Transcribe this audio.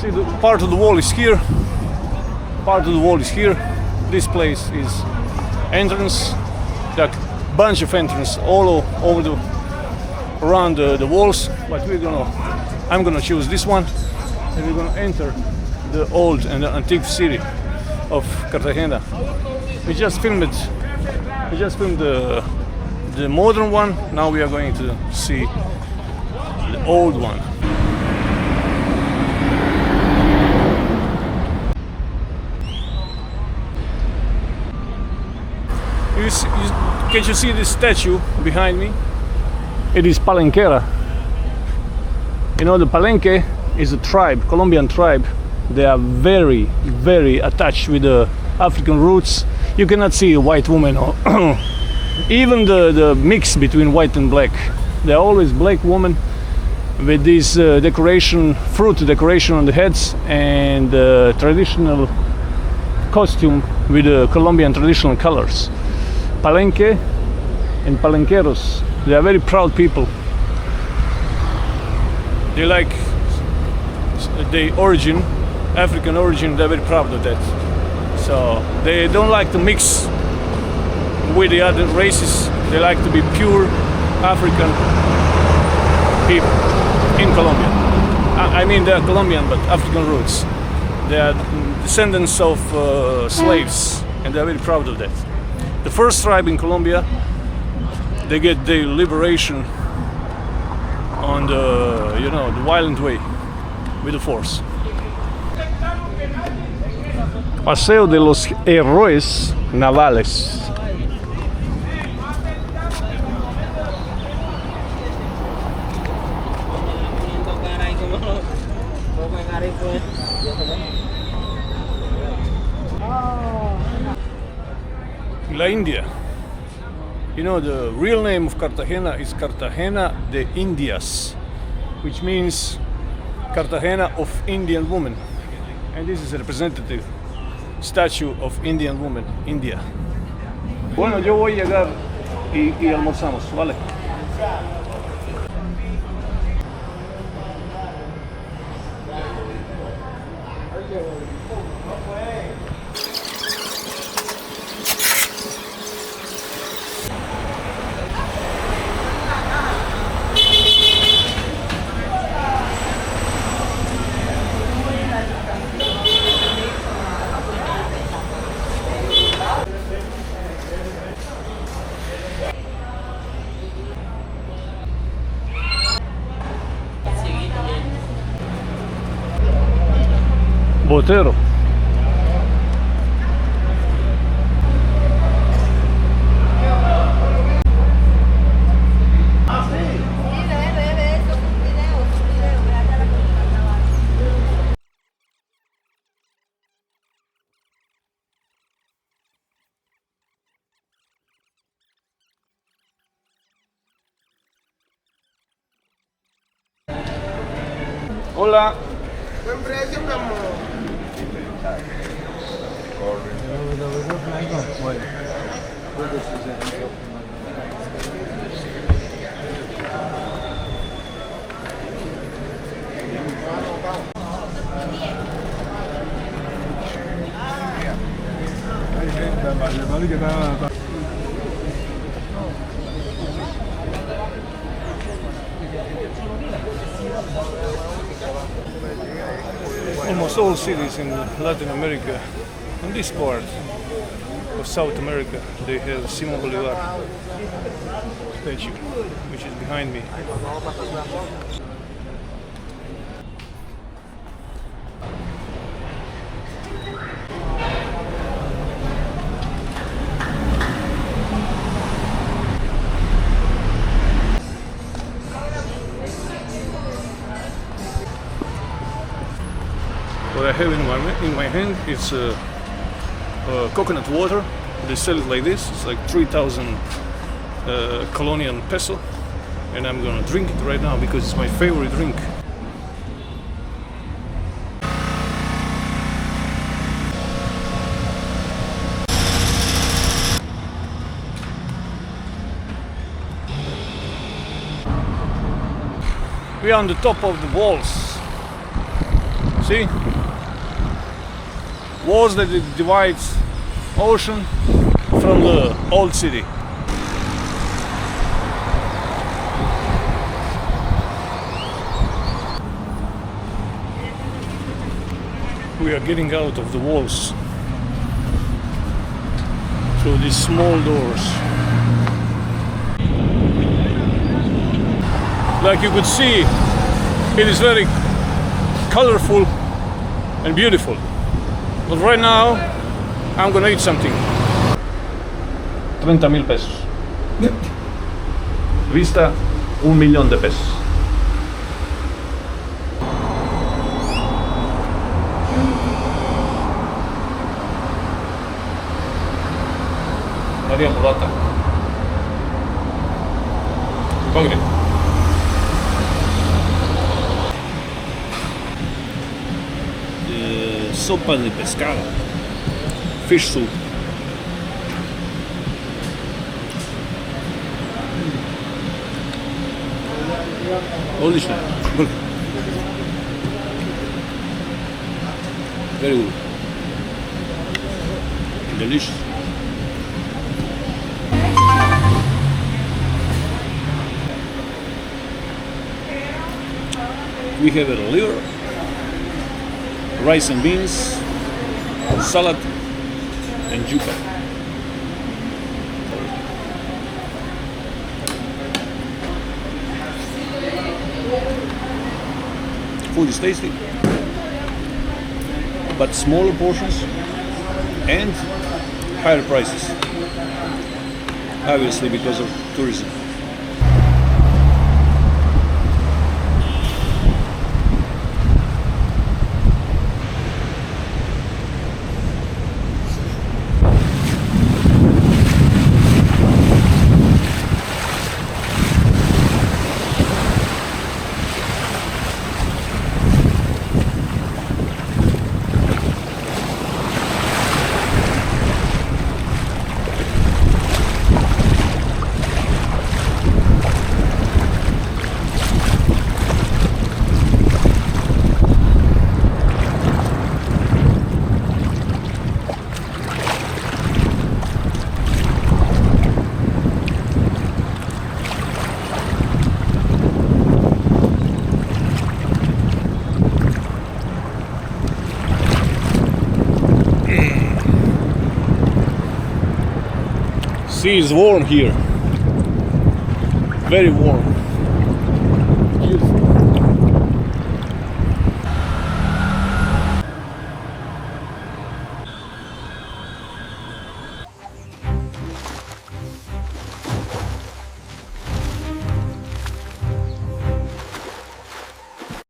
see the part of the wall is here. Part of the wall is here. This place is entrance. There are a bunch of entrance all over around the walls. But I'm gonna choose this one, and we're gonna enter the old and the antique city of Cartagena. We just filmed the modern one. Now we are going to see the old one. Can you see this statue behind me? It is Palenquera. You know, the Palenque is a tribe, Colombian tribe. They are very, very attached with the African roots. You cannot see a white woman or even the mix between white and black. They're always black women with this decoration, fruit decoration on the heads, and traditional costume with the Colombian traditional colors. Palenque and Palenqueros, they are very proud people. They like the origin, African origin, they're very proud of that. So they don't like to mix with the other races. They like to be pure African people in Colombia. I mean, they're Colombian, but African roots. They are descendants of slaves, and they're very proud of that. The first tribe in Colombia, they get their liberation on the violent way, with the force. Paseo de los Héroes Navales. La India. You know, the real name of Cartagena is Cartagena de Indias, which means Cartagena of Indian woman. And this is a representative statue of Indian woman, India. Bueno, yo voy a llegar y almorzamos, ¿vale? Botero. Hola. Buen precio, mi amor. Almost all cities in Latin America, in this part of South America, they have Simon Bolivar statue, which is behind me. What I have in my hand is coconut water. They sell it like this. It's like 3,000 Colombian peso, and I'm gonna drink it right now because it's my favorite drink. We are on the top of the walls. See? Walls that it divides ocean from the old city. We are getting out of the walls through these small doors. Like you could see, it is very colorful and beautiful. But right now, I'm gonna eat something. 30,000 pesos. Vista, 1,000,000 de pesos. María Mulata. Cogre. Sopa de pescado. Fish soup. Отлично. Very good. Delicious. We have a liver, rice and beans, salad, and yuca. Food is tasty, but smaller portions and higher prices, obviously because of tourism. Sea is warm here, very warm.